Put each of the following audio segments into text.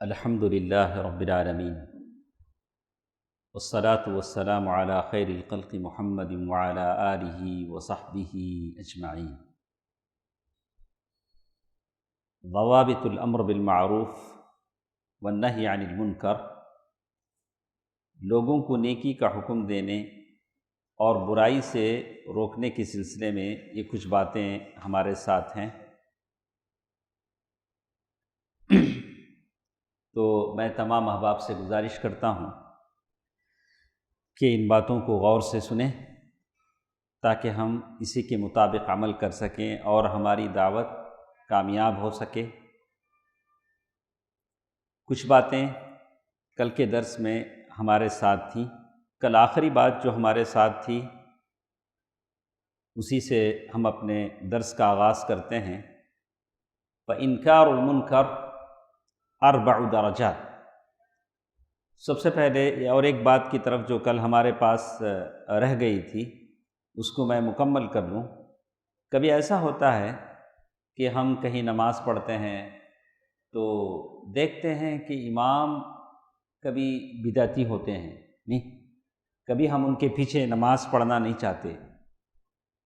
الحمد للہ رب العالمین والصلاة والسلام علی خیر الخلق محمد وعلی آلہ وصحبہ اجمعین۔ ضوابط الامر بالمعروف والنہی عن المنکر، لوگوں کو نیکی کا حکم دینے اور برائی سے روکنے کے سلسلے میں یہ کچھ باتیں ہمارے ساتھ ہیں۔ تو میں تمام احباب سے گزارش کرتا ہوں کہ ان باتوں کو غور سے سنیں تاکہ ہم اسی کے مطابق عمل کر سکیں اور ہماری دعوت کامیاب ہو سکے۔ کچھ باتیں کل کے درس میں ہمارے ساتھ تھیں، کل آخری بات جو ہمارے ساتھ تھی اسی سے ہم اپنے درس کا آغاز کرتے ہیں۔ فإنکار المنکر 4 درجات۔ سب سے پہلے اور ایک بات کی طرف جو کل ہمارے پاس رہ گئی تھی اس کو میں مکمل کر لوں۔ کبھی ایسا ہوتا ہے کہ ہم کہیں نماز پڑھتے ہیں تو دیکھتے ہیں کہ امام کبھی بدعتی ہوتے ہیں، نہیں کبھی ہم ان کے پیچھے نماز پڑھنا نہیں چاہتے،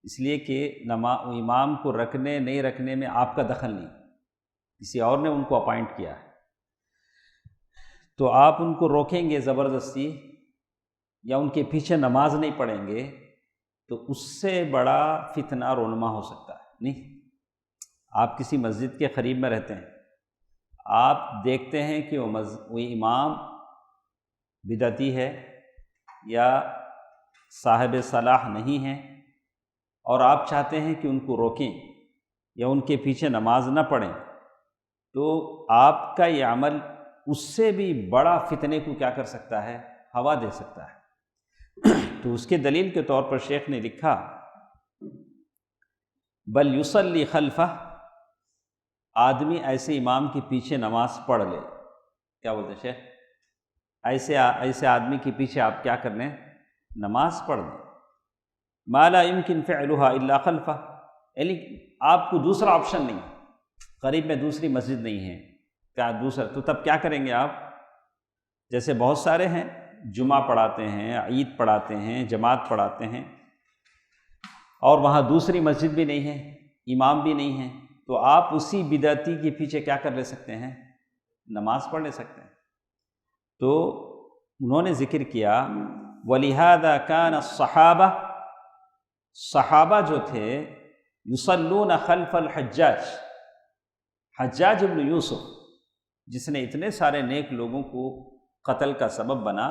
اس لیے کہ امام کو رکھنے نہیں رکھنے میں آپ کا دخل نہیں، کسی اور نے ان کو اپائنٹ کیا ہے، تو آپ ان کو روکیں گے زبردستی یا ان کے پیچھے نماز نہیں پڑھیں گے تو اس سے بڑا فتنہ رونما ہو سکتا ہے۔ نہیں، آپ کسی مسجد کے قریب میں رہتے ہیں، آپ دیکھتے ہیں کہ وہ امام بدعتی ہے یا صاحب صلاح نہیں ہے اور آپ چاہتے ہیں کہ ان کو روکیں یا ان کے پیچھے نماز نہ پڑھیں، تو آپ کا یہ عمل اس سے بھی بڑا فتنے کو کیا کر سکتا ہے، ہوا دے سکتا ہے۔ تو اس کے دلیل کے طور پر شیخ نے لکھا بل یصلی خلفہ، آدمی ایسے امام کے پیچھے نماز پڑھ لے۔ کیا بولتے ہیں شیخ؟ ایسے آدمی کے پیچھے آپ کیا کر لیں، نماز پڑھ لیں۔ ما لا يمكن فعلها الا خلفہ، یعنی آپ کو دوسرا آپشن نہیں، قریب میں دوسری مسجد نہیں ہے، کیا دوسرا، تو تب کیا کریں گے آپ؟ جیسے بہت سارے ہیں جمعہ پڑھاتے ہیں، عید پڑھاتے ہیں، جماعت پڑھاتے ہیں اور وہاں دوسری مسجد بھی نہیں ہے، امام بھی نہیں ہے، تو آپ اسی بدعتی کے پیچھے کیا کر لے سکتے ہیں، نماز پڑھ لے سکتے ہیں۔ تو انہوں نے ذکر کیا وَلِهَذَا كَانَ الصَّحَابَةُ، صحابہ جو تھے یصلون خلف الحجاج، حجاج ابن یوسف جس نے اتنے سارے نیک لوگوں کو قتل کا سبب بنا،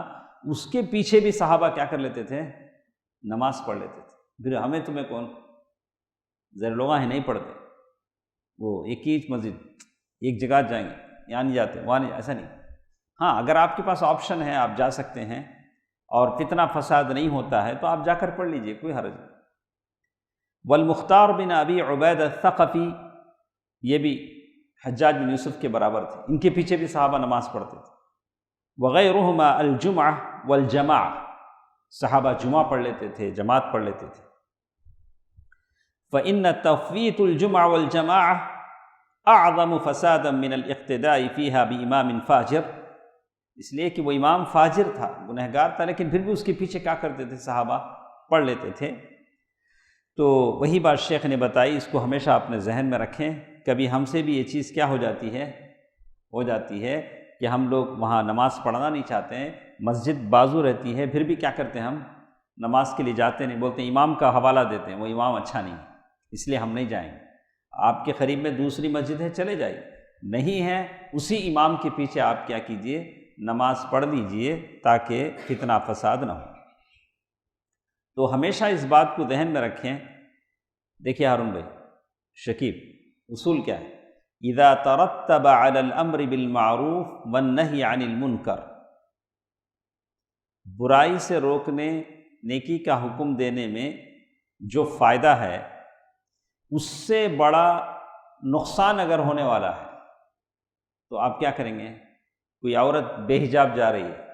اس کے پیچھے بھی صحابہ کیا کر لیتے تھے، نماز پڑھ لیتے تھے۔ پھر ہمیں تمہیں کون، زیر لوگ ہیں نہیں پڑھتے، وہ ایک ہی مسجد ایک جگہ جائیں گے، یہاں نہیں جاتے وہاں نہیں، ایسا نہیں۔ ہاں اگر آپ کے پاس آپشن ہے آپ جا سکتے ہیں اور فتنہ فساد نہیں ہوتا ہے تو آپ جا کر پڑھ لیجئے، کوئی حرج نہیں۔ والمختار بن ابی عبید الثقفی، یہ بھی حجاج بن یوسف کے برابر تھے، ان کے پیچھے بھی صحابہ نماز پڑھتے تھے۔ وغیرہما الجمعہ والجماع، صحابہ جمعہ پڑھ لیتے تھے، جماعت پڑھ لیتے تھے۔ فإن تفویت الجمعہ والجماع اعظم فسادا من الاقتداء فیہا بامام فاجر، اس لیے کہ وہ امام فاجر تھا، گنہگار تھا، لیکن پھر بھی اس کے پیچھے کیا کرتے تھے، صحابہ پڑھ لیتے تھے۔ تو وہی بات شیخ نے بتائی، اس کو ہمیشہ اپنے ذہن میں رکھیں۔ کبھی ہم سے بھی یہ چیز کیا ہو جاتی ہے کہ ہم لوگ وہاں نماز پڑھنا نہیں چاہتے ہیں، مسجد بازو رہتی ہے، پھر بھی کیا کرتے ہیں، ہم نماز کے لیے جاتے نہیں، بولتے ہیں امام کا حوالہ دیتے ہیں، وہ امام اچھا نہیں ہے اس لیے ہم نہیں جائیں گے۔ آپ کے قریب میں دوسری مسجد ہے، چلے جائیے، نہیں ہے اسی امام کے پیچھے آپ کیا کیجئے، نماز پڑھ لیجئے تاکہ فتنہ فساد نہ ہو۔ تو ہمیشہ اس بات کو ذہن میں رکھیں۔ دیکھیے ہارون بھائی، شکیب، اصول کیا ہے؟ اذا ترتب علی الامر بالمعروف والنہی عن المنکر، برائی سے روکنے، نیکی کا حکم دینے میں جو فائدہ ہے اس سے بڑا نقصان اگر ہونے والا ہے تو آپ کیا کریں گے؟ کوئی عورت بے حجاب جا رہی ہے،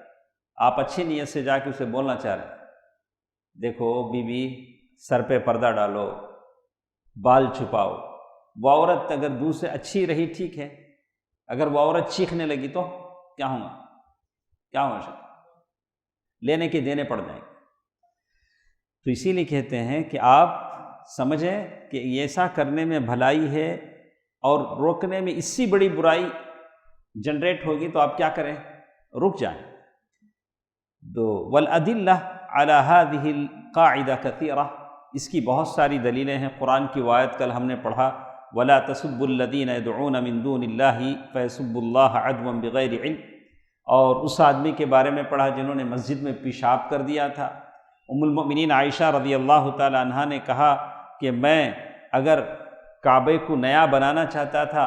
آپ اچھی نیت سے جا کے اسے بولنا چاہ رہے ہیں، دیکھو بی بی سر پہ پردہ ڈالو، بال چھپاؤ، وہ عورت اگر دور سے اچھی رہی ٹھیک ہے، اگر وہ عورت چیخنے لگی تو کیا ہوگا شک، لینے کے دینے پڑ جائیں گے۔ تو اسی لیے کہتے ہیں کہ آپ سمجھیں کہ ایسا کرنے میں بھلائی ہے اور روکنے میں اس سے بڑی برائی جنریٹ ہوگی، تو آپ کیا کریں؟ رک جائیں۔ تو والادلہ علی ہذہ القاعدہ کثیرہ، اس کی بہت ساری دلیلیں ہیں۔ قرآن کی آیت کل ہم نے پڑھا، ولا تسبوا الذین یدعون من دون اللہ فیسبوا اللہ عدوا بغیر علم، اور اس آدمی کے بارے میں پڑھا جنہوں نے مسجد میں پیشاب کر دیا تھا۔ ام المؤمنین عائشہ رضی اللہ تعالی عنہا نے کہا کہ میں اگر کعبے کو نیا بنانا چاہتا تھا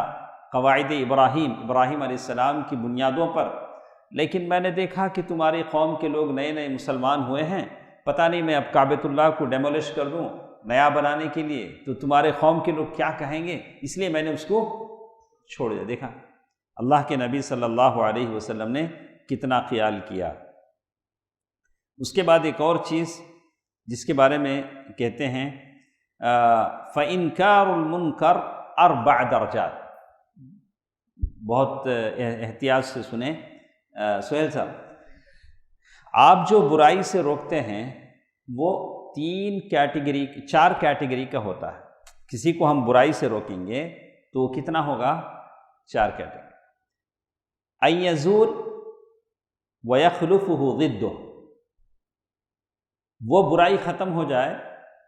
قواعد ابراہیم علیہ السلام کی بنیادوں پر، لیکن میں نے دیکھا کہ تمہاری قوم کے لوگ نئے نئے مسلمان ہوئے ہیں، پتہ نہیں میں اب کعبۃ اللہ کو ڈیمولش کر دوں نیا بنانے کے لیے تو تمہارے قوم کے لوگ کیا کہیں گے، اس لیے میں نے اس کو چھوڑ دیا۔ دیکھا اللہ کے نبی صلی اللہ علیہ وسلم نے کتنا خیال کیا۔ اس کے بعد ایک اور چیز جس کے بارے میں کہتے ہیں فَإِنْكَارُ الْمُنْكَرِ 4 درجات، بہت احتیاط سے سنیں سہیل صاحب، آپ جو برائی سے روکتے ہیں وہ 4 کیٹیگری کا ہوتا ہے۔ کسی کو ہم برائی سے روکیں گے تو وہ کتنا ہوگا؟ 4 کیٹیگری۔ أَن يَزُولَ وَيَخْلُفُهُ ضِدُّهُ، وہ برائی ختم ہو جائے،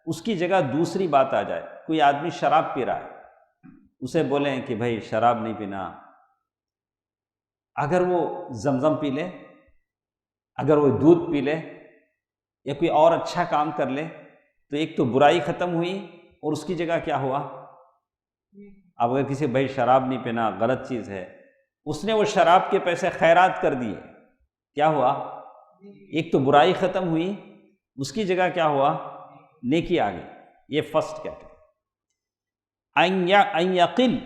اس کی جگہ دوسری بات آ جائے۔ کوئی آدمی شراب پی رہا ہے، اسے بولیں کہ بھائی شراب نہیں پینا، اگر وہ زمزم پی لے، اگر وہ دودھ پی لے یا کوئی اور اچھا کام کر لے، تو ایک تو برائی ختم ہوئی اور اس کی جگہ کیا ہوا؟ اب اگر کسی بھائی شراب نہیں پینا غلط چیز ہے، اس نے وہ شراب کے پیسے خیرات کر دیے، کیا ہوا؟ ایک تو برائی ختم ہوئی، اس کی جگہ کیا ہوا؟ نیکی آ گئی۔ یہ فرسٹ کیٹیگری۔ ان یقل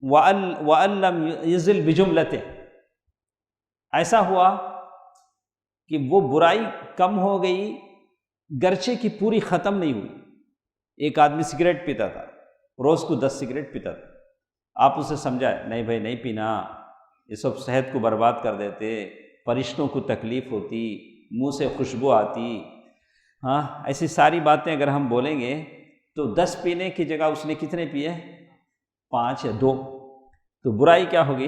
وان لم یزل بجملتہ، ایسا ہوا کہ وہ برائی کم ہو گئی گرچہ کہ پوری ختم نہیں ہوئی۔ ایک آدمی سگریٹ پیتا تھا، روز کو 10 سگریٹ پیتا تھا، آپ اسے سمجھائے نہیں بھائی نہیں پینا، یہ سب صحت کو برباد کر دیتے، فرشتوں کو تکلیف ہوتی، منہ سے خوشبو آتی، ہاں ایسی ساری باتیں اگر ہم بولیں گے تو 10 پینے کی جگہ اس نے کتنے پیے؟ 5 یا 2، تو برائی کیا ہوگی؟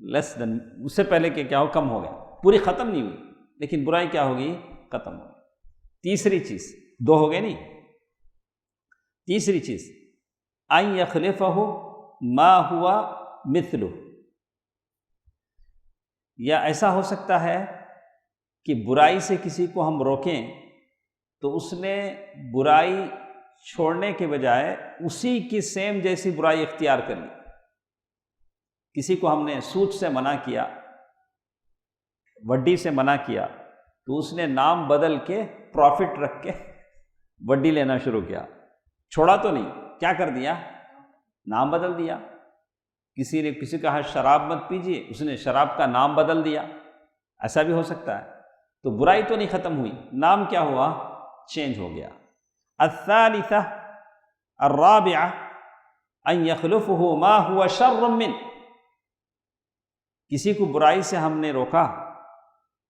لیس دین، اس سے پہلے کہ کیا ہو؟ کم ہو گیا، پوری ختم نہیں ہوئی لیکن برائی کیا ہوگی؟ ختم ہوگی۔ تیسری چیز، 2 ہو گئے نہیں، تیسری چیز ان یخلفہ ما ہوا مثلہ، یا ایسا ہو سکتا ہے کہ برائی سے کسی کو ہم روکیں تو اس نے برائی چھوڑنے کے بجائے اسی کی سیم جیسی برائی اختیار کر لی۔ کسی کو ہم نے سود سے منع کیا، وڈی سے منع کیا، تو اس نے نام بدل کے پروفٹ رکھ کے وڈی لینا شروع کیا، چھوڑا تو نہیں، کیا کر دیا؟ نام بدل دیا۔ کسی نے کسی کہا شراب مت پیجیے، اس نے شراب کا نام بدل دیا، ایسا بھی ہو سکتا ہے۔ تو برائی تو نہیں ختم ہوئی، نام کیا ہوا؟ چینج ہو گیا۔ الثالثہ الرابعہ ان یخلفہ ما ہوا شر من، کسی کو برائی سے ہم نے روکا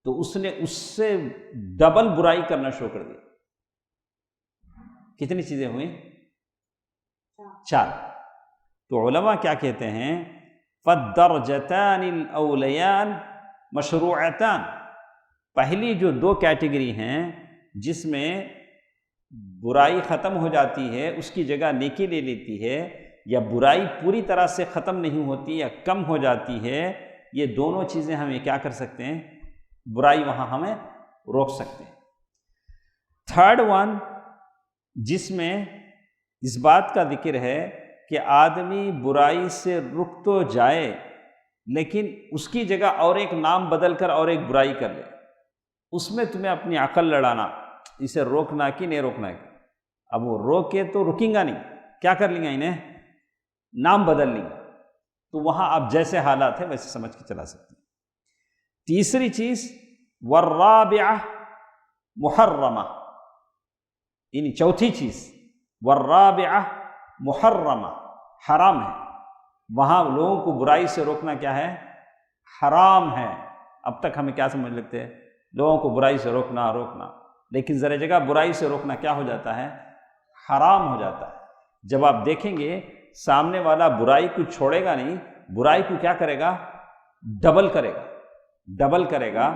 تو اس نے اس سے ڈبل برائی کرنا شروع کر دی۔ کتنی چیزیں ہوئیں؟ 4۔ تو علماء کیا کہتے ہیں؟ فالدرجتان الاولیان مشروعتان، پہلی جو 2 کیٹیگری ہیں جس میں برائی ختم ہو جاتی ہے، اس کی جگہ نیکی لے لیتی ہے، یا برائی پوری طرح سے ختم نہیں ہوتی یا کم ہو جاتی ہے، یہ دونوں چیزیں ہمیں کیا کر سکتے ہیں؟ برائی وہاں ہمیں روک سکتے ہیں۔ 3rd ون جس میں اس بات کا ذکر ہے کہ آدمی برائی سے رک تو جائے لیکن اس کی جگہ اور ایک نام بدل کر اور ایک برائی کر لے، اس میں تمہیں اپنی عقل لڑانا، اسے روکنا کہ نہیں روکنا ہے۔ اب وہ روکے تو رکیں گا نہیں، کیا کر لیں گے؟ انہیں نام بدل لیں گے، تو وہاں آپ جیسے حالات ہیں ویسے سمجھ کے چلا سکتے ہیں۔ تیسری چیز والرابعہ محرمہ، یعنی چوتھی چیز والرابعہ محرمہ، حرام ہے، وہاں لوگوں کو برائی سے روکنا کیا ہے؟ حرام ہے۔ اب تک ہمیں کیا سمجھ لیتے ہیں؟ لوگوں کو برائی سے روکنا، لیکن ذرا جگہ برائی سے روکنا کیا ہو جاتا ہے؟ حرام ہو جاتا ہے۔ جب آپ دیکھیں گے سامنے والا برائی کو چھوڑے گا نہیں، برائی کو کیا کرے گا؟ ڈبل کرے گا،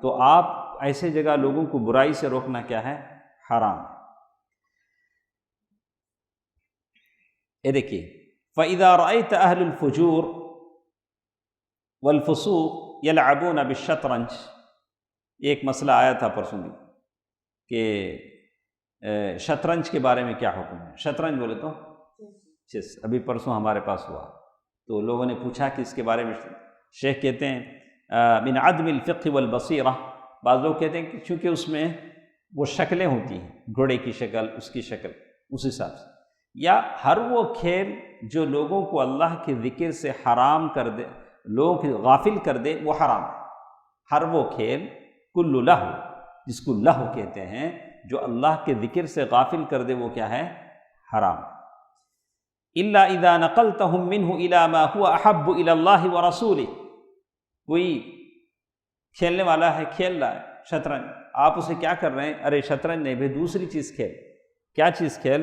تو آپ ایسے جگہ لوگوں کو برائی سے روکنا کیا ہے؟ حرام۔ یہ دیکھیے، فَإِذَا رَأَيْتَ أَهْلُ الْفُجُورِ وَالْفُسُوقِ يَلْعَبُونَ بِالشَّطْرَنج، ایک مسئلہ آیا تھا پرسوں بھی کہ شطرنج کے بارے میں کیا حکم ہے؟ شطرنج بولے تو چیس، ابھی پرسوں ہمارے پاس ہوا تو لوگوں نے پوچھا کہ اس کے بارے میں شیخ کہتے ہیں من عدم الفقہ والبصیرہ، بعض لوگ کہتے ہیں کہ چونکہ اس میں وہ شکلیں ہوتی ہیں، گھوڑے کی شکل، اس کی شکل، اس حساب سے، یا ہر وہ کھیل جو لوگوں کو اللہ کے ذکر سے حرام کر دے، لوگوں کو غافل کر دے، وہ حرام ہے۔ ہر وہ کھیل، کل لہو، جس کو لہو کہتے ہیں، جو اللہ کے ذکر سے غافل کر دے، وہ کیا ہے؟ حرام۔ الا اذا نقلتهم منه الى ما هو احب الى الله ورسوله، کوئی کھیلنے والا ہے، کھیل رہا ہے شطرنج، آپ اسے کیا کر رہے ہیں؟ ارے شطرنج نہیں بھائی، دوسری چیز کھیل۔ کیا چیز کھیل؟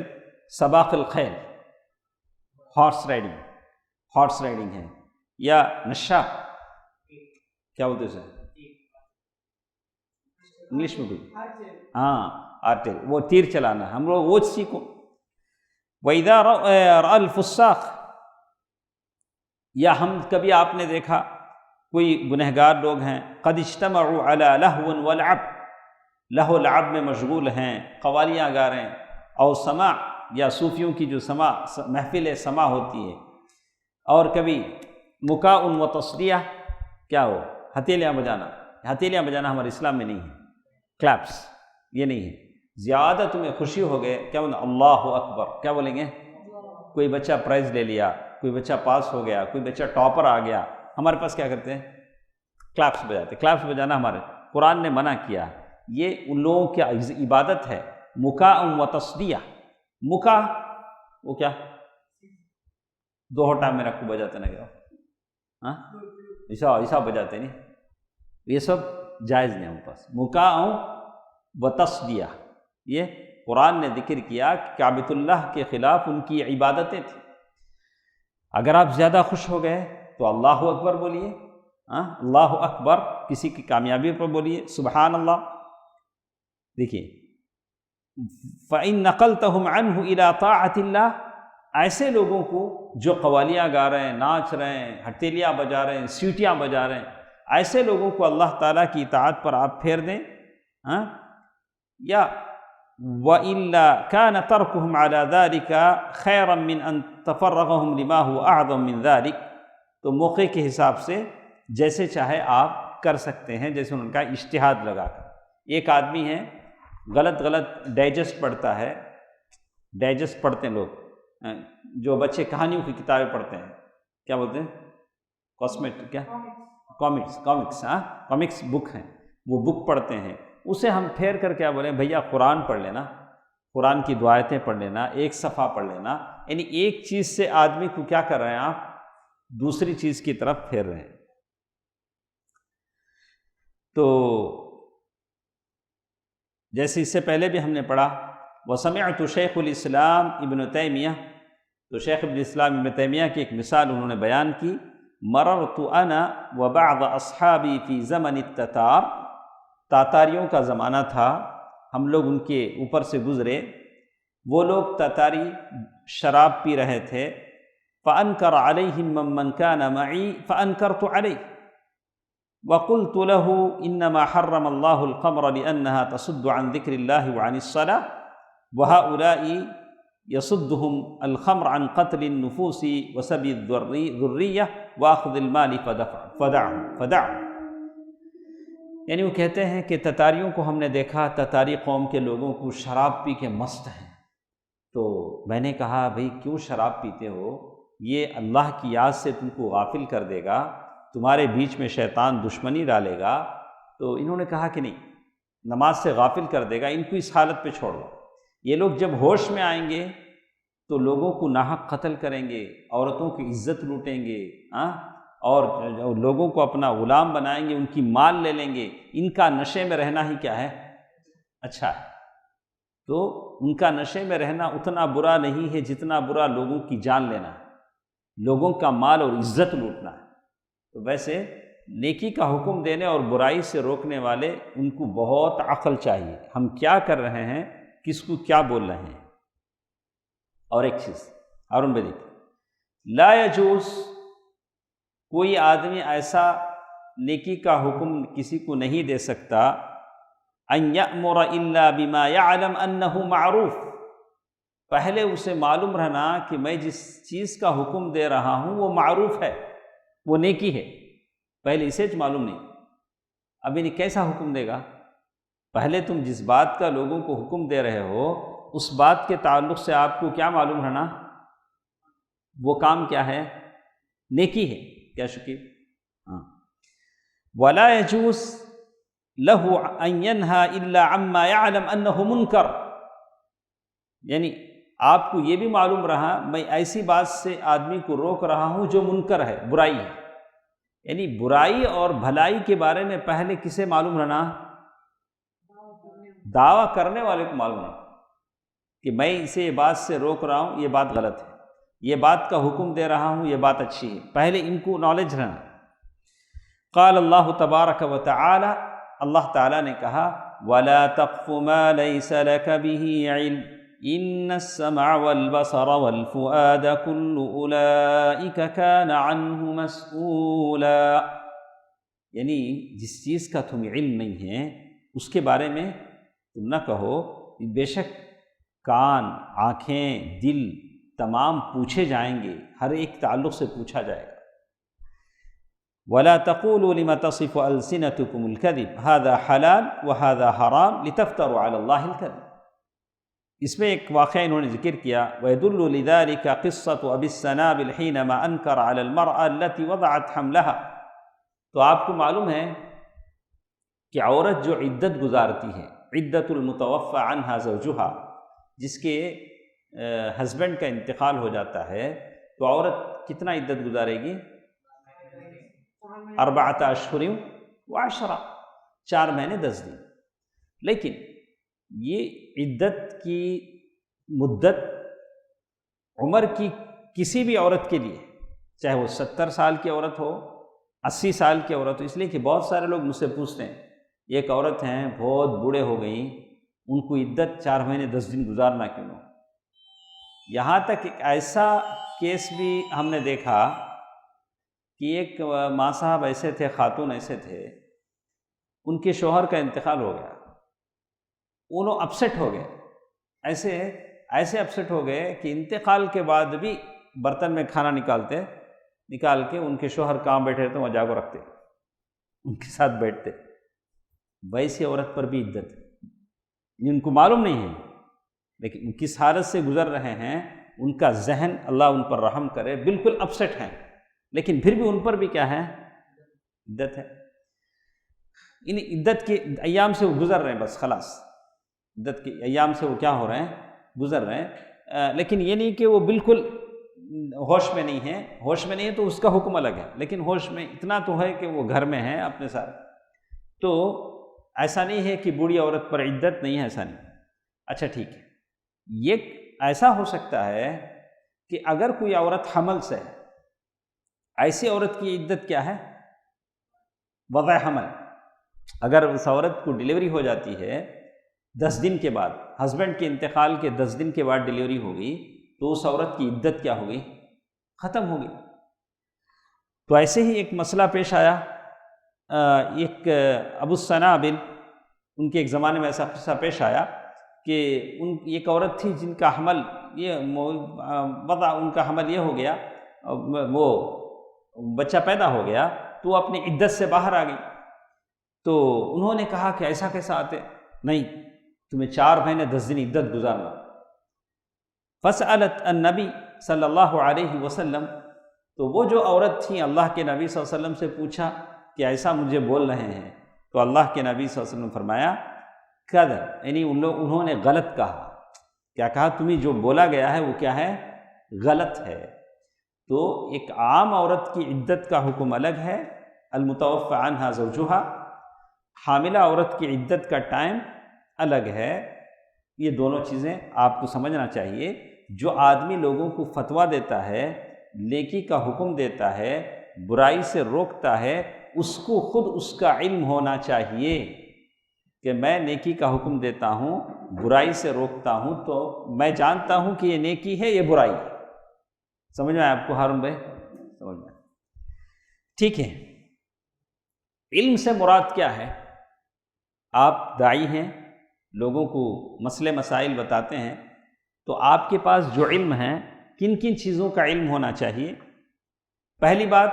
سباق الخیل، ہارس رائڈنگ ہے، یا نشہ، کیا بولتے اسے انگلش میں بھی؟ ہاں، آرٹل، وہ تیر چلانا، ہم لوگ وہ سیکھو۔ وَإِذَا رَأَى الْفُسَّاقَ، یا ہم کبھی آپ نے دیکھا کوئی گنہگار لوگ ہیں، قد اجتمعوا علی لہو ولعب، لہو لعب میں مشغول ہیں، قوالیاں گا رہے ہیں، اور سماع، یا صوفیوں کی جو محفل سماع ہوتی ہے، اور کبھی مکاء و تصدیہ، کیا ہو؟ ہتھیلیاں بجانا ہمارے اسلام میں نہیں ہے، کلیپس، یہ نہیں ہے۔ زیادہ تمہیں خوشی ہو گئے، کیا بولیں؟ اللہ اکبر، کیا بولیں گے؟ کوئی بچہ پرائز لے لیا، کوئی بچہ پاس ہو گیا، کوئی بچہ ٹاپر آ گیا، ہمارے پاس کیا کرتے ہیں؟ کلیپس بجاتے۔ کلیپس بجانا ہمارے قرآن نے منع کیا، یہ ان لوگوں کی عبادت ہے، مکاء و تصدیہ۔ مکاء وہ کیا؟ دو ہوٹا میرا کو بجاتے نا، کیا ایسا بجاتے نہیں، یہ سب جائز نہیں ہم پاس۔ مکاء و تصدیہ، یہ قرآن نے ذکر کیا کہ کعبۃ اللہ کے خلاف ان کی عبادتیں تھیں۔ اگر آپ زیادہ خوش ہو گئے تو اللہ اکبر بولیے، اللہ اکبر، کسی کی کامیابی پر بولیے سبحان اللہ۔ دیکھیے، فَإِن نَقَلْتَهُمْ عَنْهُ إِلَىٰ طَاعَةِ اللَّهِ، ایسے لوگوں کو جو قوالیاں گا رہے ہیں، ناچ رہے ہیں، ہتھیلیاں بجا رہے ہیں، سیٹیاں بجا رہے ہیں، ایسے لوگوں کو اللہ تعالیٰ کی اطاعت پر آپ پھیر دیں، یا وَإِلَّا كَانَ تَرْكُهُمْ عَلَى ذَلِكَ خَيْرًا مِّنْ أَن تَفَرَّغَهُمْ لِمَا هُوَ أَعْظَمُ مِّن ذَلِكَ، تو موقع کے حساب سے جیسے چاہے آپ کر سکتے ہیں، جیسے ان کا اجتہاد لگا کر۔ ایک آدمی ہے غلط ڈائجسٹ پڑھتا ہے، ڈائجسٹ پڑھتے ہیں لوگ، جو بچے کہانیوں کی کتابیں پڑھتے ہیں، کیا بولتے ہیں؟ کامکس بک ہیں، وہ بک پڑھتے ہیں، اسے ہم پھیر کر کیا بولیں؟ بھیا قرآن پڑھ لینا، قرآن کی دعایتیں پڑھ لینا، ایک صفحہ پڑھ لینا، یعنی ایک چیز سے آدمی کو کیا کر رہے ہیں آپ؟ دوسری چیز کی طرف پھیر رہے ہیں۔ تو جیسے اس سے پہلے بھی ہم نے پڑھا، وَسَمِعْتُ شیخ الاسلام ابن تیمیہ، تو شیخ ابن اسلام ابن تیمیہ کی ایک مثال انہوں نے بیان کی، مررت انا وبعض اصحابی فی زمن التتار، تاتاریوں کا زمانہ تھا، ہم لوگ ان کے اوپر سے گزرے، وہ لوگ تاتاری شراب پی رہے تھے، فَأَنْكَرَ عَلَيْهِمْ مَنْ كَانَ مَعِي فَأَنْكَرْتُ عَلَيْهِ وَقُلْتُ لَهُ إِنَّمَا حَرَّمَ اللَّهُ الْخَمْرَ لِأَنَّهَا تَصُدُّ عَنْ ذِكْرِ اللَّهِ وَعَنِ الصَّلَاةِ وَهَؤُلَاءِ يَصُدُّهُمْ الْخَمْرُ عَنْ قَتْلِ النُّفُوسِ وَسَبِي الذُّرِّيَّةِ وَأَخْذِ الْمَالِ فَدَعْهُ۔ یعنی وہ کہتے ہیں کہ تتاریوں کو ہم نے دیکھا، تتاری قوم کے لوگوں کو شراب پی کے مست ہیں، تو میں نے کہا بھئی کیوں شراب پیتے ہو؟ یہ اللہ کی یاد سے تم کو غافل کر دے گا، تمہارے بیچ میں شیطان دشمنی ڈالے گا۔ تو انہوں نے کہا کہ نہیں، نماز سے غافل کر دے گا، ان کو اس حالت پہ چھوڑ دو۔ یہ لوگ جب ہوش میں آئیں گے تو لوگوں کو ناحق قتل کریں گے، عورتوں کی عزت لوٹیں گے، اور لوگوں کو اپنا غلام بنائیں گے، ان کی مال لے لیں گے، ان کا نشے میں رہنا ہی کیا ہے؟ اچھا ہے۔ تو ان کا نشے میں رہنا اتنا برا نہیں ہے جتنا برا لوگوں کی جان لینا ہے، لوگوں کا مال اور عزت لوٹنا ہے۔ تو ویسے نیکی کا حکم دینے اور برائی سے روکنے والے ان کو بہت عقل چاہیے، ہم کیا کر رہے ہیں، کس کو کیا بول رہے ہیں۔ اور ایک چیز ہارون بھائی دیکھیں، لا یجوز، کوئی آدمی ایسا نیکی کا حکم کسی کو نہیں دے سکتا، ان یأمر الا بما یعلم انہ معروف، پہلے اسے معلوم رہنا کہ میں جس چیز کا حکم دے رہا ہوں وہ معروف ہے، وہ نیکی ہے، پہلے اسے معلوم نہیں۔ اب انہیں کیسا حکم دے گا؟ پہلے تم جس بات کا لوگوں کو حکم دے رہے ہو اس بات کے تعلق سے آپ کو کیا معلوم رہنا؟ وہ کام کیا ہے؟ نیکی ہے۔ کیا شکیب؟ ہاں۔ ولا يجوز له ان ينهى الا عما يعلم انه منکر، یعنی آپ کو یہ بھی معلوم رہا میں ایسی بات سے آدمی کو روک رہا ہوں جو منکر ہے، برائی ہے، یعنی برائی اور بھلائی کے بارے میں پہلے کسے معلوم رہنا؟ دعویٰ کرنے والے کو معلوم ہے کہ میں اسے یہ بات سے روک رہا ہوں، یہ بات غلط ہے، یہ بات کا حکم دے رہا ہوں، یہ بات اچھی ہے، پہلے ان کو نالج رہنا۔ قال اللہ تبارک و تعالی، اللہ تعالیٰ نے کہا، وَلَا تَقْفُ مَا لَيْسَ لَكَ بِهِ عِلْمٌ إِنَّ السَّمْعَ وَالْبَصَرَ وَالْفُؤَادَ كُلُّ أُولَئِكَ كَانَ عَنْهُ مَسْئُولًا، یعنی جس چیز کا تمہیں علم نہیں ہے اس کے بارے میں تم نہ کہو، بے شک کان، آنکھیں، دل تمام پوچھے جائیں گے، ہر ایک تعلق سے پوچھا جائے گا۔ وَلَا تَقُولُوا لِمَ تَصِفُ أَلْسِنَتُكُمُ الْكَذِبَ هَذَا حَلَالٌ وَهَذَا حَرَامٌ لِتَفْتَرُوا عَلَى اللَّهِ الْكَذِبَ۔ اس میں ایک واقعہ انہوں نے ذکر کیا، وَيَدُلُّ لِذَلِكَ قِصَّةُ أَبِي السَّنَابِلِ حِينَمَا أَنكَرَ عَلَى الْمَرْأَةِ الَّتِي وَضَعَتْ حَمْلَهَا۔ تو آپ کو معلوم ہے کہ عورت جو عدت گزارتی ہے، عدت المتوفى عنها زوجها، جس کے ہسبینڈ کا انتقال ہو جاتا ہے، تو عورت کتنا عدت گزارے گی؟ 4 اشہر و 10، 4 مہینے 10 دن۔ لیکن یہ عدت کی مدت عمر کی کسی بھی عورت کے لیے، چاہے وہ 70 سال کی عورت ہو، 80 سال کی عورت ہو، اس لیے کہ بہت سارے لوگ مجھ سے پوچھتے ہیں، ایک عورت ہیں بہت بوڑھے ہو گئیں، ان کو عدت 4 مہینے 10 دن گزارنا کیوں نہ؟ یہاں تک ایک ایسا کیس بھی ہم نے دیکھا کہ ایک ماں صاحب ایسے تھے، خاتون ایسے تھے، ان کے شوہر کا انتقال ہو گیا، انہوں اپسیٹ ہو گئے، ایسے اپسیٹ ہو گئے کہ انتقال کے بعد بھی برتن میں کھانا نکال کے ان کے شوہر کہاں بیٹھے رہتے وہاں جا کو رکھتے، ان کے ساتھ بیٹھتے۔ ویسی عورت پر بھی عدت ہے، ان کو معلوم نہیں ہے، لیکن کس حالت سے گزر رہے ہیں، ان کا ذہن، اللہ ان پر رحم کرے، بالکل اپسیٹ ہیں، لیکن پھر بھی ان پر بھی کیا ہے؟ عدت ہے۔ ان عدت کے ایام سے وہ گزر رہے ہیں، بس خلاص عدت کے ایام سے وہ کیا ہو رہے ہیں؟ گزر رہے ہیں۔ لیکن یہ نہیں کہ وہ بالکل ہوش میں نہیں ہے، ہوش میں نہیں ہے تو اس کا حکم الگ ہے، لیکن ہوش میں اتنا تو ہے کہ وہ گھر میں ہے اپنے ساتھ۔ تو ایسا نہیں ہے کہ بوڑھی عورت پر عدت نہیں ہے، ایسا نہیں۔ اچھا ٹھیک ہے، یہ ایسا ہو سکتا ہے کہ اگر کوئی عورت حمل سے ہے، ایسی عورت کی عدت کیا ہے؟ وضع حمل۔ اگر اس عورت کو ڈیلیوری ہو جاتی ہے 10 دن کے بعد، ہسبینڈ کے انتقال کے 10 دن کے بعد ڈیلیوری ہوگی، تو اس عورت کی عدت کیا ہوگی؟ ختم ہوگی۔ تو ایسے ہی ایک مسئلہ پیش آیا، ایک ابو السنابل، ان کے ایک زمانے میں ایسا قصہ پیش آیا کہ ایک عورت تھی جن کا حمل، وضع ان کا حمل یہ ہو گیا، وہ بچہ پیدا ہو گیا، تو وہ اپنی عدت سے باہر آ گئی۔ تو انہوں نے کہا کہ ایسا کیسا آتے؟ نہیں، تمہیں 4 مہینے 10 دن عدت گزارنا۔ فسألت النبی صلی اللہ علیہ وسلم، تو وہ جو عورت تھی اللہ کے نبی صلی اللہ علیہ وسلم سے پوچھا کہ ایسا مجھے بول رہے ہیں، تو اللہ کے نبی صلی اللہ علیہ وسلم نے فرمایا کذب، یعنی انہوں نے غلط کہا۔ کیا کہا؟ تمہیں جو بولا گیا ہے وہ کیا ہے؟ غلط ہے۔ تو ایک عام عورت کی عدت کا حکم الگ ہے، المتوفی عنہا زوجہا، حاملہ عورت کی عدت کا ٹائم الگ ہے۔ یہ دونوں چیزیں آپ کو سمجھنا چاہیے۔ جو آدمی لوگوں کو فتویٰ دیتا ہے، نیکی کا حکم دیتا ہے، برائی سے روکتا ہے، اس کو خود اس کا علم ہونا چاہیے کہ میں نیکی کا حکم دیتا ہوں، برائی سے روکتا ہوں، تو میں جانتا ہوں کہ یہ نیکی ہے، یہ برائی ہے۔ سمجھ میں آیا آپ کو ہارون بھائی؟ سمجھ میں؟ ٹھیک ہے۔ علم سے مراد کیا ہے؟ آپ داعی ہیں، لوگوں کو مسئلے مسائل بتاتے ہیں، تو آپ کے پاس جو علم ہے، کن کن چیزوں کا علم ہونا چاہیے؟ پہلی بات،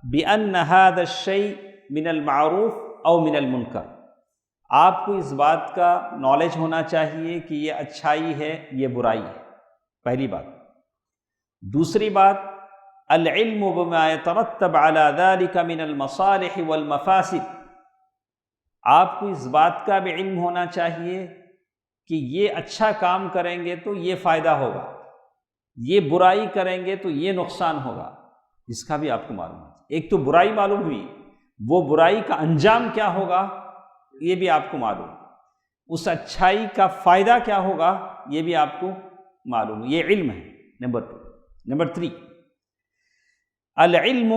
بِأَنَّ هَذَا الشَّيْء مِنَ الْمَعْرُوفِ أَوْ مِنَ الْمُنْكَرِ، آپ کو اس بات کا نالج ہونا چاہیے کہ یہ اچھائی ہے، یہ برائی ہے، پہلی بات۔ دوسری بات، العلم بما يترتب على ذلك من المصالح والمفاسد، آپ کو اس بات کا بھی علم ہونا چاہیے کہ یہ اچھا کام کریں گے تو یہ فائدہ ہوگا، یہ برائی کریں گے تو یہ نقصان ہوگا، اس کا بھی آپ کو معلوم ہے۔ ایک تو برائی معلوم ہوئی، وہ برائی کا انجام کیا ہوگا یہ بھی آپ کو معلوم، اس اچھائی کا فائدہ کیا ہوگا یہ بھی آپ کو معلوم، یہ علم ہے۔ نمبر 2۔ نمبر 3، العلم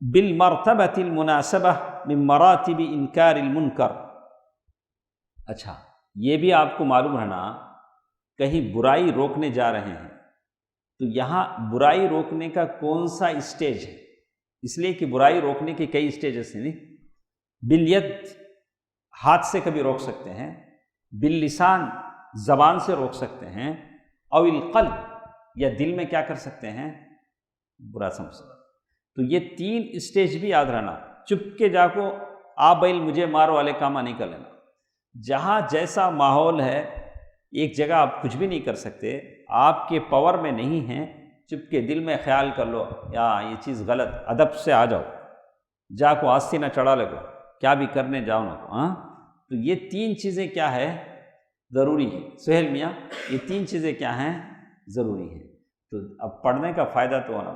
بالمرتبة المناسبة من مراتب انکار المنکر۔ اچھا، یہ بھی آپ کو معلوم رہنا، کہیں برائی روکنے جا رہے ہیں تو یہاں برائی روکنے کا کون سا اسٹیج ہے؟ اس لیے کہ برائی روکنے کے کئی اسٹیجز ہیں، نہیں؟ بالید، ہاتھ سے کبھی روک سکتے ہیں، باللسان، زبان سے روک سکتے ہیں، او القلب، یا دل میں کیا کر سکتے ہیں؟ برا سمجھ سکتے۔ تو یہ 3 اسٹیج بھی یاد رہنا۔ چپ کے جا کو آپ بیل مجھے مارو والے کام نہیں کر لینا۔ جہاں جیسا ماحول ہے، ایک جگہ آپ کچھ بھی نہیں کر سکتے، آپ کے پاور میں نہیں ہیں، چپ کے دل میں خیال کر لو یا یہ چیز غلط، ادب سے آ جاؤ، جا کو آستی نہ چڑھا لگو، کیا بھی کرنے جاؤ نہ کو، ہاں؟ تو یہ 3 چیزیں کیا ہے؟ ضروری ہے۔ سہیل میاں، یہ 3 چیزیں کیا ہیں؟ ضروری ہیں۔ تو اب پڑھنے کا فائدہ تو ہونا،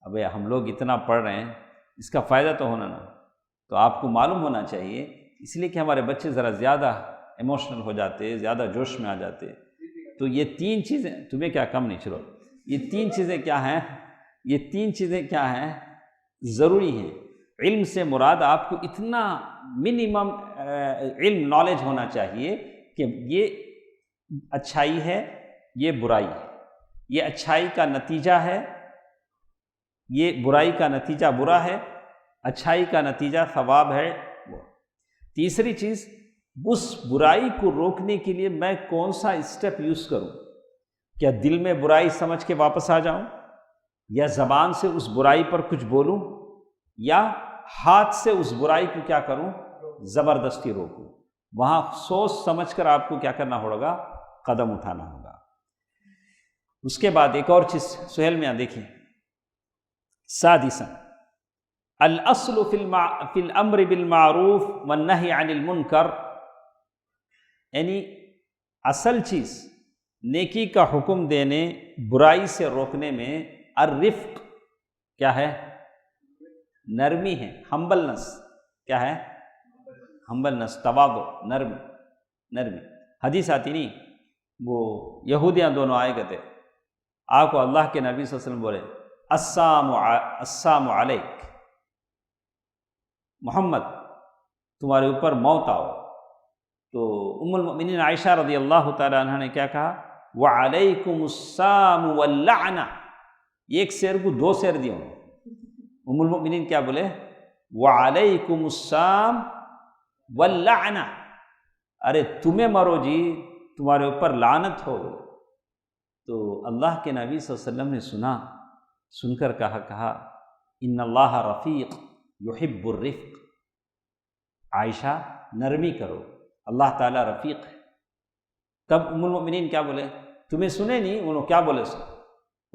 اب ہم لوگ اتنا پڑھ رہے ہیں، اس کا فائدہ تو ہونا نا، تو آپ کو معلوم ہونا چاہیے، اس لیے کہ ہمارے بچے ذرا زیادہ ایموشنل ہو جاتے، زیادہ جوش میں آ جاتے۔ تو یہ 3 چیزیں، تمہیں کیا کم نہیں، چلو، یہ 3 چیزیں کیا ہیں؟ یہ 3 چیزیں کیا ہیں؟ ضروری ہیں۔ علم سے مراد آپ کو اتنا منیمم علم نالج ہونا چاہیے کہ یہ اچھائی ہے، یہ برائی ہے، یہ اچھائی کا نتیجہ ہے، یہ برائی کا نتیجہ برا ہے، اچھائی کا نتیجہ ثواب ہے۔ تیسری چیز، اس برائی کو روکنے کے لیے میں کون سا اسٹیپ یوز کروں؟ کیا دل میں برائی سمجھ کے واپس آ جاؤں، یا زبان سے اس برائی پر کچھ بولوں، یا ہاتھ سے اس برائی کو کیا کروں؟ زبردستی روکوں؟ وہاں سوچ سمجھ کر آپ کو کیا کرنا ہوگا؟ قدم اٹھانا ہوگا۔ اس کے بعد ایک اور چیز سہیل میں دیکھیں، سادسا الاصل فی الامر بالمعروف والنہی عن المنکر، یعنی اصل چیز نیکی کا حکم دینے، برائی سے روکنے میں الرفق کیا ہے؟ نرمی ہے، ہمبلنس کیا ہے؟ ہمبلنس، تواضع، نرمی۔ حدیث آتی نہیں، وہ یہودیاں دونوں آئے کہتے، آپ کو اللہ کے نبی صلی اللہ علیہ وسلم بولے السلام علیک، محمد تمہارے اوپر موت آؤ۔ تو ام المؤمنین عائشہ رضی اللہ تعالی عنہ نے کیا کہا؟ وعلیکم السلام واللعنہ، ایک شعر کو 2 شعر دیوں۔ ام المؤمنین کیا بولے؟ وعلیکم السلام واللعنہ، ارے تمہیں مرو جی، تمہارے اوپر لعنت ہو۔ تو اللہ کے نبی صلی اللہ علیہ وسلم نے سن کر کہا ان اللہ رفیق یحب الرفق، عائشہ نرمی کرو، اللہ تعالیٰ رفیق ہے۔ تب ام المؤمنین کیا بولے؟ تمہیں سنے نہیں؟ انہوں کیا بولے؟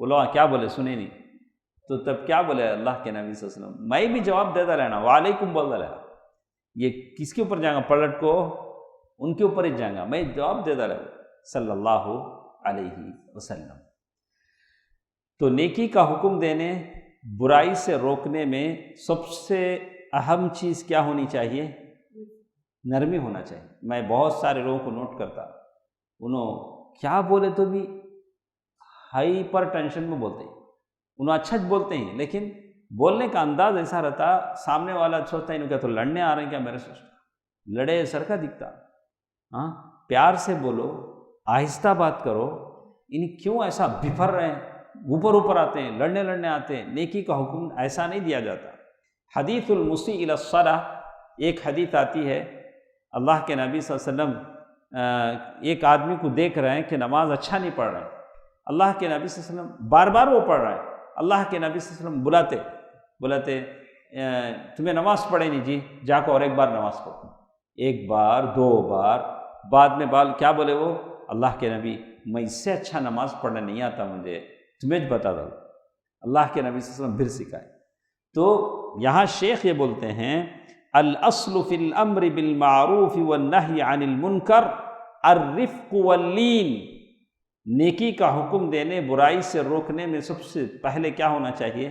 بولو کیا بولے؟ سنے نہیں؟ تو تب کیا بولے اللہ کے نبی صلی اللہ علیہ وسلم؟ میں بھی جواب دیتا رہنا، وعلیکم بولتا رہا، یہ کس کے اوپر جائیں گا؟ پلٹ کو ان کے اوپر ہی جائیں گا، میں جواب دیتا رہا صلی اللہ علیہ وسلم۔ تو نیکی کا حکم دینے، برائی سے روکنے میں سب سے اہم چیز کیا ہونی چاہیے؟ نرمی ہونا چاہیے۔ میں بہت سارے لوگوں کو نوٹ کرتا، انہوں کیا بولے تو بھی ہائپر ٹینشن میں بولتے ہیں، انہوں اچھا بولتے ہیں لیکن بولنے کا انداز ایسا رہتا، سامنے والا سوچتا ہے انہوں کیا تو لڑنے آ رہے ہیں کیا میرے سے، لڑے سر کا دکھتا۔ ہاں، پیار سے بولو، آہستہ بات کرو، انہیں کیوں ایسا بفر رہے ہیں، اوپر آتے ہیں، لڑنے آتے ہیں۔ نیکی کا حکم ایسا نہیں دیا جاتا۔ حدیث المسیء الی الصلاۃ، ایک حدیث آتی ہے، اللہ کے نبی صلی اللہ علیہ وسلم ایک آدمی کو دیکھ رہے ہیں کہ نماز اچھا نہیں پڑھ رہا ہے، اللہ کے نبی صلی اللہ علیہ وسلم بار بار وہ پڑھ رہا ہے، اللہ کے نبی صلی اللہ علیہ وسلم بلاتے تمہیں نماز پڑھے نہیں جی، جا کو اور ایک بار نماز پڑھو، ایک بار، دو بار، بعد میں کیا بولے وہ، اللہ کے نبی میں اس سے اچھا نماز پڑھنا نہیں آتا مجھے، تمہیں بتا دو۔ اللہ کے نبی صلی اللہ علیہ وسلم پھر سکھائے۔ تو یہاں شیخ یہ بولتے ہیں الاصل فی الامر بالمعروف والنہی عن المنکر الرفق واللین، نیکی کا حکم دینے، برائی سے روکنے میں سب سے پہلے کیا ہونا چاہیے؟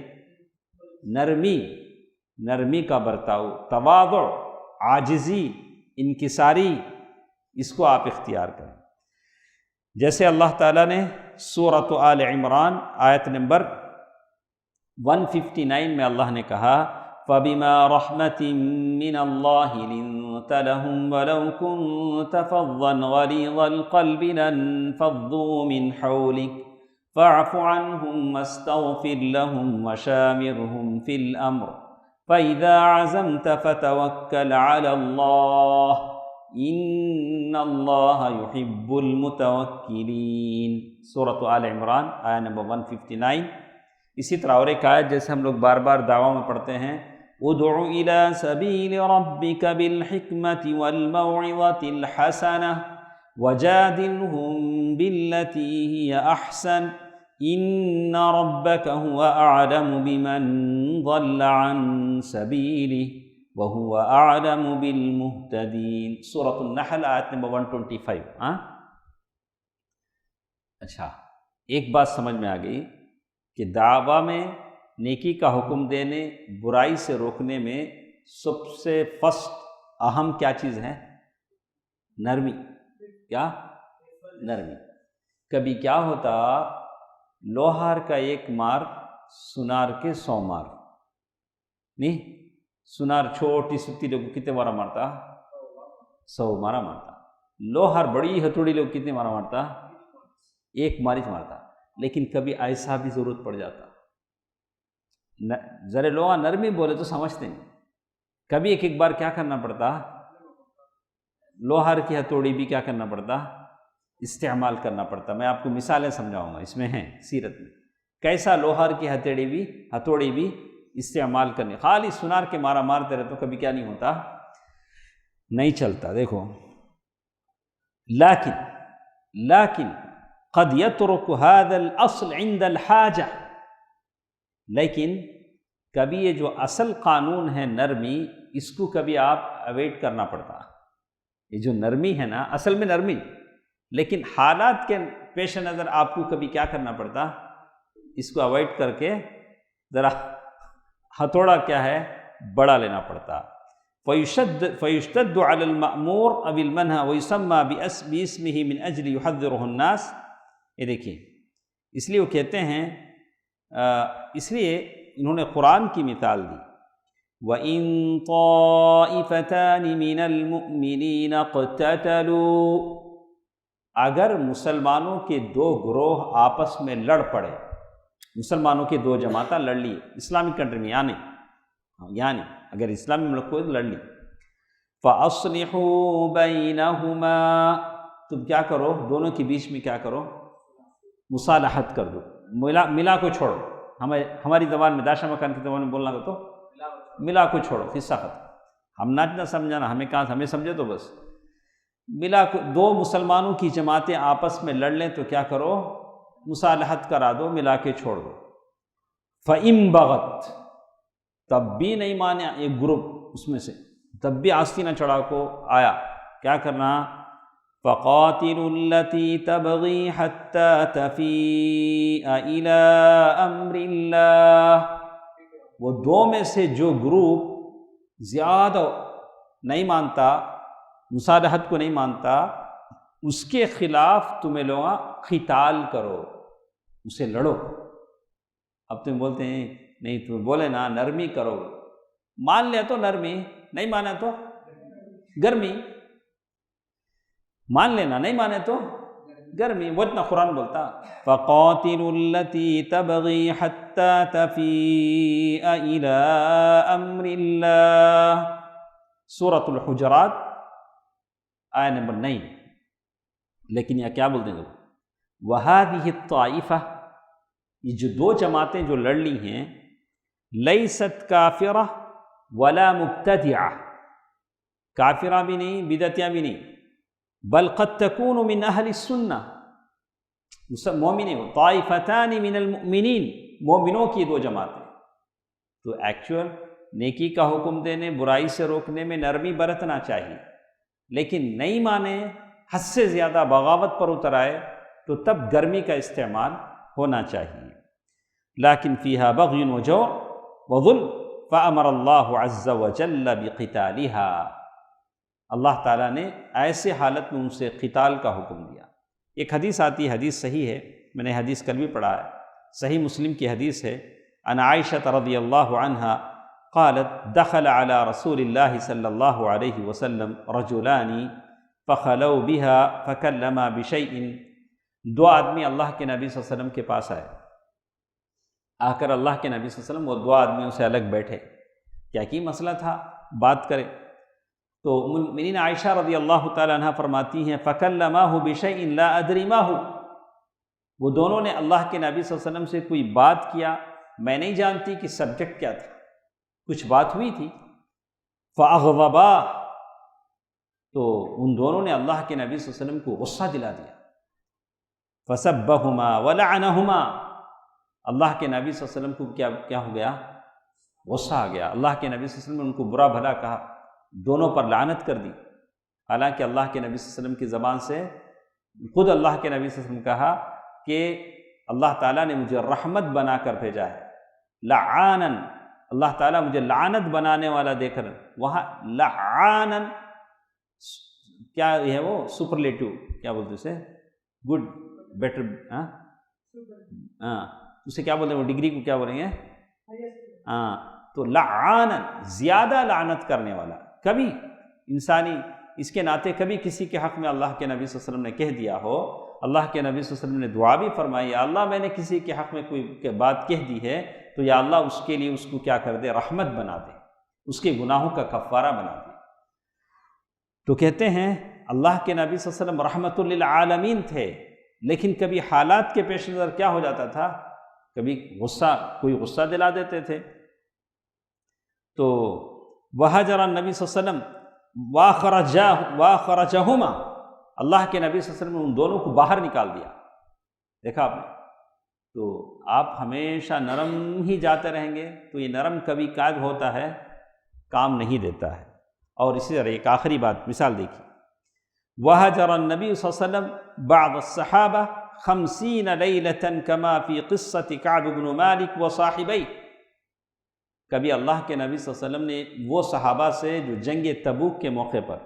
نرمی کا برتاؤ، تواضع، عاجزی، انکساری، اس کو آپ اختیار کریں۔ جیسے اللہ تعالیٰ نے سورۃ آل عمران آیت نمبر 159 میں اللہ نے کہا فَبِمَا رَحْمَةٍ مِّنَ اللَّهِ لِنتَ لَهُمْ وَلَوْ كُنتَ فَظًّا غَلِيظَ الْقَلْبِ لَانفَضُّوا مِنْ حَوْلِكَ فَاعْفُ عَنْهُمْ وَاسْتَغْفِرْ لَهُمْ وَشَاوِرْهُمْ فِي الْأَمْرِ فَإِذَا عَزَمْتَ فَتَوَكَّلْ عَلَى اللَّهِ إِنَّ اللَّهَ يُحِبُّ الْمُتَوَكِّلِينَ۔ سورۃ آل عمران آیت نمبر 159۔ اسی طرح اور ایک آیت جیسے ہم لوگ بار بار دعویٰ میں پڑھتے ہیں، ادع إلى سبيل ربك بالحكمة والموعظة الحسنة وجادلهم بالتي هي أحسن إن ربك هو أعلم بمن ضل عن سبيله وهو أعلم بالمهتدين۔ سورة النحل آیت نمبر 125۔ اچھا، ایک بات سمجھ میں آ گئی کہ دعویٰ میں نیکی کا حکم دینے، برائی سے روکنے میں سب سے فرسٹ اہم کیا چیز ہے؟ نرمی۔ کیا؟ نرمی۔ کبھی کیا ہوتا، لوہار کا ایک مار سنار کے 100 مار، نہیں، سنار چھوٹی ستی لوگ کتنے مارا مارتا؟ 100 مارا مارتا۔ لوہار بڑی ہتھوڑی لوگ کتنے مارا مارتا؟ 1 مارچ مارتا۔ لیکن کبھی ایسا بھی ضرورت پڑ جاتا، ذرا لوہا نرمی بولے تو سمجھتے نہیں، کبھی ایک بار کیا کرنا پڑتا، لوہار کی ہتھوڑی بھی کیا کرنا پڑتا، استعمال کرنا پڑتا۔ میں آپ کو مثالیں سمجھاؤں گا، اس میں ہیں سیرت میں کیسا لوہار کی ہتھوڑی بھی استعمال کرنی، خالی سنار کے مارا مارتے رہے تو کبھی کیا نہیں ہوتا، نہیں چلتا۔ دیکھو، لیکن قد يترك هذا الاصل عند الحاجہ، لیکن کبھی یہ جو اصل قانون ہے نرمی، اس کو کبھی آپ اوائڈ کرنا پڑتا۔ یہ جو نرمی ہے نا، اصل میں نرمی، لیکن حالات کے پیش نظر آپ کو کبھی کیا کرنا پڑتا، اس کو اوائڈ کر کے ذرا ہتھوڑا کیا ہے، بڑا لینا پڑتا۔ فَيُشْتَدُّ عَلَى الْمَأْمُورِ أَوِ الْمَنْهَى وَيُسَمَّى بِاسْمِهِ مِنْ أَجْلِ يُحَذِّرُهُ النَّاسِ۔ یہ دیکھیے، اس لیے وہ کہتے ہیں، اس لیے انہوں نے قرآن کی مثال دی، وَإِن طَائِفَتَانِ مِنَ الْمُؤْمِنِينَ اقْتَتَلُوا، اگر مسلمانوں کے 2 گروہ آپس میں لڑ پڑے، مسلمانوں کے 2 جماعتیں لڑ لی اسلامک کنٹری میں، یعنی اگر اسلامی ملک کو لڑ لی، فَأَصْلِحُوا بَيْنَهُمَا، تم کیا کرو، دونوں کے بیچ میں کیا کرو، مصالحت کر دو، ملا کو چھوڑو۔ ہماری زبان میں، داشا مکان کی زبان میں بولنا تو ملا کو چھوڑو، قصہ ختم۔ ہم نہ سمجھانا، ہمیں سمجھے تو بس، ملا کو 2 مسلمانوں کی جماعتیں آپس میں لڑ لیں تو کیا کرو، مصالحت کرا دو، ملا کے چھوڑ دو۔ فَإِن بَغَتْ، تب بھی نہیں مانے ایک گروپ اس میں سے، تب بھی آستینہ چڑھا کو آیا، کیا کرنا، فَقَاتِلُوا الَّتِي تَبْغِي حَتَّى تَفِيءَ إِلَىٰ أَمْرِ اللَّهِ، وہ دو میں سے جو گروپ زیادہ نہیں مانتا، مصالحت کو نہیں مانتا، اس کے خلاف تمہیں لوگ قتال کرو، اسے لڑو۔ اب تم بولتے ہیں نہیں، تم بولے نا نرمی کرو، مان لیا تو نرمی، نہیں مانا تو گرمی، مان لینا، نہیں مانے تو گرمی، وہ اتنا قرآن بولتا فَقَاتِلُوا الَّتِي تَبْغِي حَتَّى تَفِيءَ إِلَىٰ أَمْرِ اللَّهِ، سورۃ الحجرات آیہ نمبر 9۔ لیکن یہ کیا بولتے ہیں وَهَٰذِهِ الطَّائِفَةُ، یہ جو دو جماعتیں جو لڑ لی ہیں، لَيْسَتْ كَافِرَةٌ وَلَا مُبْتَدِعَةٌ، کافرہ بھی نہیں، بدعتیاں بھی نہیں، بل قد تکون من اہل السنہ، مومنین، طائفتان من المؤمنین، مومنوں کی دو جماعتیں۔ تو ایکچوئل نیکی کا حکم دینے، برائی سے روکنے میں نرمی برتنا چاہیے، لیکن نہیں مانے، حد سے زیادہ بغاوت پر اتر آئے تو تب گرمی کا استعمال ہونا چاہیے۔ لیکن فیہا بغی وجور وظلم فامر اللہ عز وجل بقتالها، اللہ تعالیٰ نے ایسے حالت میں ان سے قتال کا حکم دیا۔ ایک حدیث آتی ہے، حدیث صحیح ہے، میں نے حدیث کل بھی پڑھا ہے، صحیح مسلم کی حدیث ہے، عن عائشہ رضی اللہ عنہا قالت دخل على رسول اللہ صلی اللہ علیہ وسلم رجلان فخلوا بها فکلما بشیء، دو آدمی اللہ کے نبی صلی اللہ علیہ وسلم کے پاس آئے، آ کر اللہ کے نبی صلی اللہ علیہ وسلم وہ دو آدمیوں سے الگ بیٹھے، کیا کی مسئلہ تھا، بات کرے۔ تو مومنین عائشہ رضی اللہ تعالی عنہ فرماتی ہیں فَكَلَّمَاهُ بِشَيْءٍ لَا أَدْرِ مَا هُوَ، وہ دونوں نے اللہ کے نبی صلی اللہ علیہ وسلم سے کوئی بات کیا، میں نہیں جانتی کہ سبجیکٹ کیا تھا، کچھ بات ہوئی تھی، فَأَغْضَبَاهُ، تو ان دونوں نے اللہ کے نبی صلی اللہ علیہ وسلم کو غصہ دلا دیا، فَسَبَّهُمَا وَلَعَنَهُمَا، اللہ کے نبی صلی اللہ علیہ وسلم کو کیا ہو گیا، غصہ آ گیا، اللہ کے نبی صلی اللہ علیہ وسلم نے ان کو برا بھلا کہا، دونوں پر لعنت کر دی۔ حالانکہ اللہ کے نبی صلی اللہ علیہ وسلم کی زبان سے خود اللہ کے نبی صلی اللہ علیہ وسلم کہا کہ اللہ تعالیٰ نے مجھے رحمت بنا کر بھیجا ہے، لعانن، اللہ تعالیٰ مجھے لعنت بنانے والا دے کر، وہاں لعانن کیا ہے، وہ سپرلیٹو، کیا بولتے اسے، گڈ، بیٹر، اسے کیا بولتے ہیں، وہ ڈگری کو کیا بولیں گے، تو لعانن، زیادہ لعنت کرنے والا۔ کبھی انسانی اس کے ناطے کبھی کسی کے حق میں اللہ کے نبی صلی اللہ علیہ وسلم نے کہہ دیا ہو، اللہ کے نبی صلی اللہ علیہ وسلم نے دعا بھی فرمائی، یا اللہ میں نے کسی کے حق میں کوئی بات کہہ دی ہے تو یا اللہ اس کے لیے اس کو کیا کر دے، رحمت بنا دے، اس کے گناہوں کا کفارہ بنا دے۔ تو کہتے ہیں اللہ کے نبی صلی اللہ علیہ وسلم رحمت للعالمین تھے، لیکن کبھی حالات کے پیش نظر کیا ہو جاتا تھا، کبھی کوئی غصہ دلا دیتے تھے۔ تو وہجر النبی صلی اللہ علیہ وسلم واخرجہما، اللہ کے نبی صلی اللہ علیہ وسلم نے ان دونوں کو باہر نکال دیا۔ دیکھا آپ نے، تو آپ ہمیشہ نرم ہی جاتے رہیں گے تو یہ نرم کبھی کاج ہوتا ہے، کام نہیں دیتا ہے۔ اور اسی طرح ایک آخری بات، مثال دیکھیے، وہجر النبی صلی اللہ علیہ وسلم بعض الصحابہ 50 لیلۃ کما فی قصۃ کعب بن مالک وصاحبیہ، کبھی اللہ کے نبی صلی اللہ علیہ وسلم نے وہ صحابہ سے جو جنگ تبوک کے موقع پر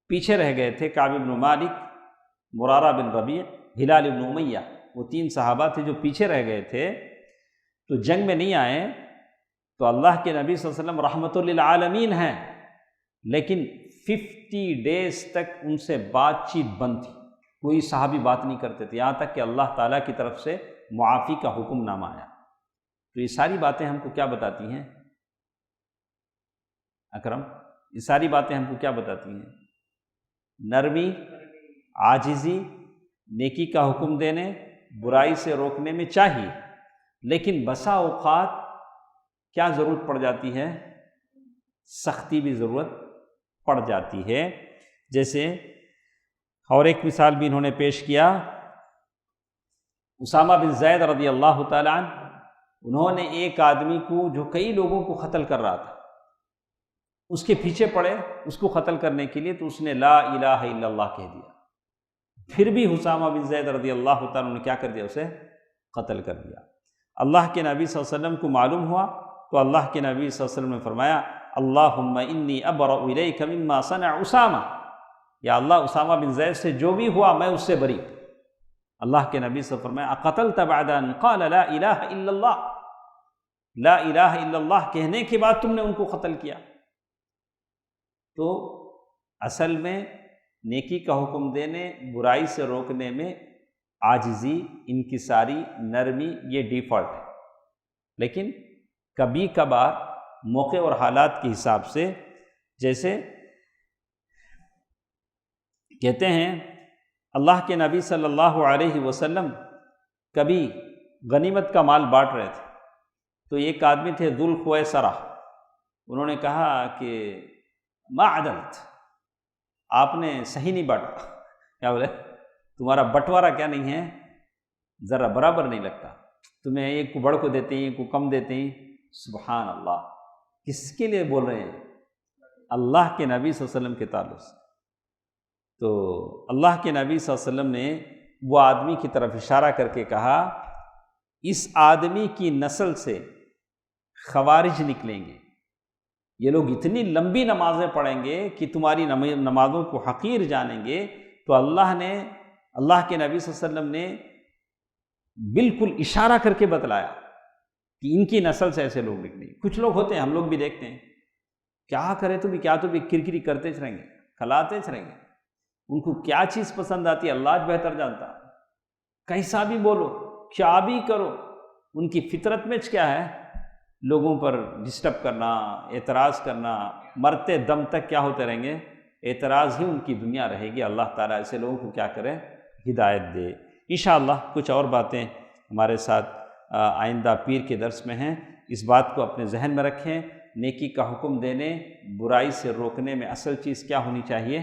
پیچھے رہ گئے تھے، کعب بن مالک، مرارہ بن ربیع، ہلال بن امیہ، وہ 3 صحابہ تھے جو پیچھے رہ گئے تھے، تو جنگ میں نہیں آئے، تو اللہ کے نبی صلی اللہ علیہ وسلم رحمت للعالمین ہیں، لیکن 50 ڈیز تک ان سے بات چیت بند تھی، کوئی صحابی بات نہیں کرتے تھے، یہاں تک کہ اللہ تعالیٰ کی طرف سے معافی کا حکم نامہ آیا۔ تو یہ ساری باتیں ہم کو کیا بتاتی ہیں اکرم، یہ ساری باتیں ہم کو کیا بتاتی ہیں، نرمی، عاجزی، نیکی کا حکم دینے، برائی سے روکنے میں چاہیے، لیکن بسا اوقات کیا ضرورت پڑ جاتی ہے، سختی بھی ضرورت پڑ جاتی ہے۔ جیسے اور ایک مثال بھی انہوں نے پیش کیا، اسامہ بن زید رضی اللہ تعالیٰ عنہ، انہوں نے ایک آدمی کو جو کئی لوگوں کو قتل کر رہا تھا، اس کے پیچھے پڑے اس کو قتل کرنے کے لیے، تو اس نے لا الہ الا اللہ کہہ دیا، پھر بھی اسامہ بن زید رضی اللہ تعالیٰ عنہ نے کیا کر دیا؟ اسے قتل کر دیا۔ اللہ کے نبی صلی اللہ علیہ وسلم کو معلوم ہوا تو اللہ کے نبی صلی اللہ علیہ وسلم نے فرمایا اللہم انی ابرأ الیک مما صنع اسامہ، یا اللہ اسامہ بن زید سے جو بھی ہوا میں اس سے بری۔ اللہ کے نبی سے فرمایا اقتلت بعد ان قال لا الہ الا اللہ، لا الہ الا اللہ کہنے کے بعد تم نے ان کو قتل کیا۔ تو اصل میں نیکی کا حکم دینے، برائی سے روکنے میں عاجزی، انکساری، نرمی یہ ڈیفالٹ ہے، لیکن کبھی کبھار موقع اور حالات کے حساب سے، جیسے کہتے ہیں اللہ کے نبی صلی اللہ علیہ وسلم کبھی غنیمت کا مال بانٹ رہے تھے، تو ایک آدمی تھے ذو الخویسرہ، انہوں نے کہا کہ ما عدلت، آپ نے صحیح نہیں بانٹا۔ کیا بولے؟ تمہارا بٹوارا کیا نہیں ہے، ذرا برابر نہیں لگتا، تمہیں ایک کو بڑھ کو دیتے ہیں، ایک کو کم دیتے ہیں۔ سبحان اللہ، کس کے لیے بول رہے ہیں؟ اللہ کے نبی صلی اللہ علیہ وسلم کے تعلق سے۔ تو اللہ کے نبی صلی اللہ علیہ وسلم نے وہ آدمی کی طرف اشارہ کر کے کہا اس آدمی کی نسل سے خوارج نکلیں گے، یہ لوگ اتنی لمبی نمازیں پڑھیں گے کہ تمہاری نمازوں کو حقیر جانیں گے۔ تو اللہ کے نبی صلی اللہ علیہ وسلم نے بالکل اشارہ کر کے بتلایا کہ ان کی نسل سے ایسے لوگ نکلیں گے۔ کچھ لوگ ہوتے ہیں، ہم لوگ بھی دیکھتے ہیں، کیا کرے تو بھی کرکری کرتے رہیں گے، کھلاتے رہیں گے، ان کو کیا چیز پسند آتی ہے اللہ بہتر جانتا، کیسا بھی بولو، کیا بھی کرو، ان کی فطرت میں کیا ہے؟ لوگوں پر ڈسٹرب کرنا، اعتراض کرنا، مرتے دم تک کیا ہوتے رہیں گے؟ اعتراض ہی ان کی دنیا رہے گی۔ اللہ تعالیٰ ایسے لوگوں کو کیا کرے؟ ہدایت دے۔ انشاءاللہ کچھ اور باتیں ہمارے ساتھ آئندہ پیر کے درس میں ہیں، اس بات کو اپنے ذہن میں رکھیں۔ نیکی کا حکم دینے، برائی سے روکنے میں اصل چیز کیا ہونی چاہیے؟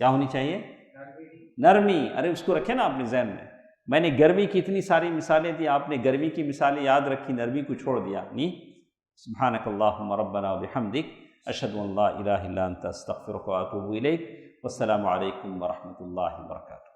کیا ہونی چاہیے؟ نرمی۔ ارے اس کو رکھیں نا اپنے ذہن میں۔ میں نے گرمی کی اتنی ساری مثالیں دی، آپ نے گرمی کی مثالیں یاد رکھی، نرمی کو چھوڑ دیا نہیں۔ سبحانک اللہم ربنا وبحمدک، اشہد ان لا الہ الا انت، استغفرک واتوب الیک۔ والسلام علیکم ورحمۃ اللہ وبرکاتہ۔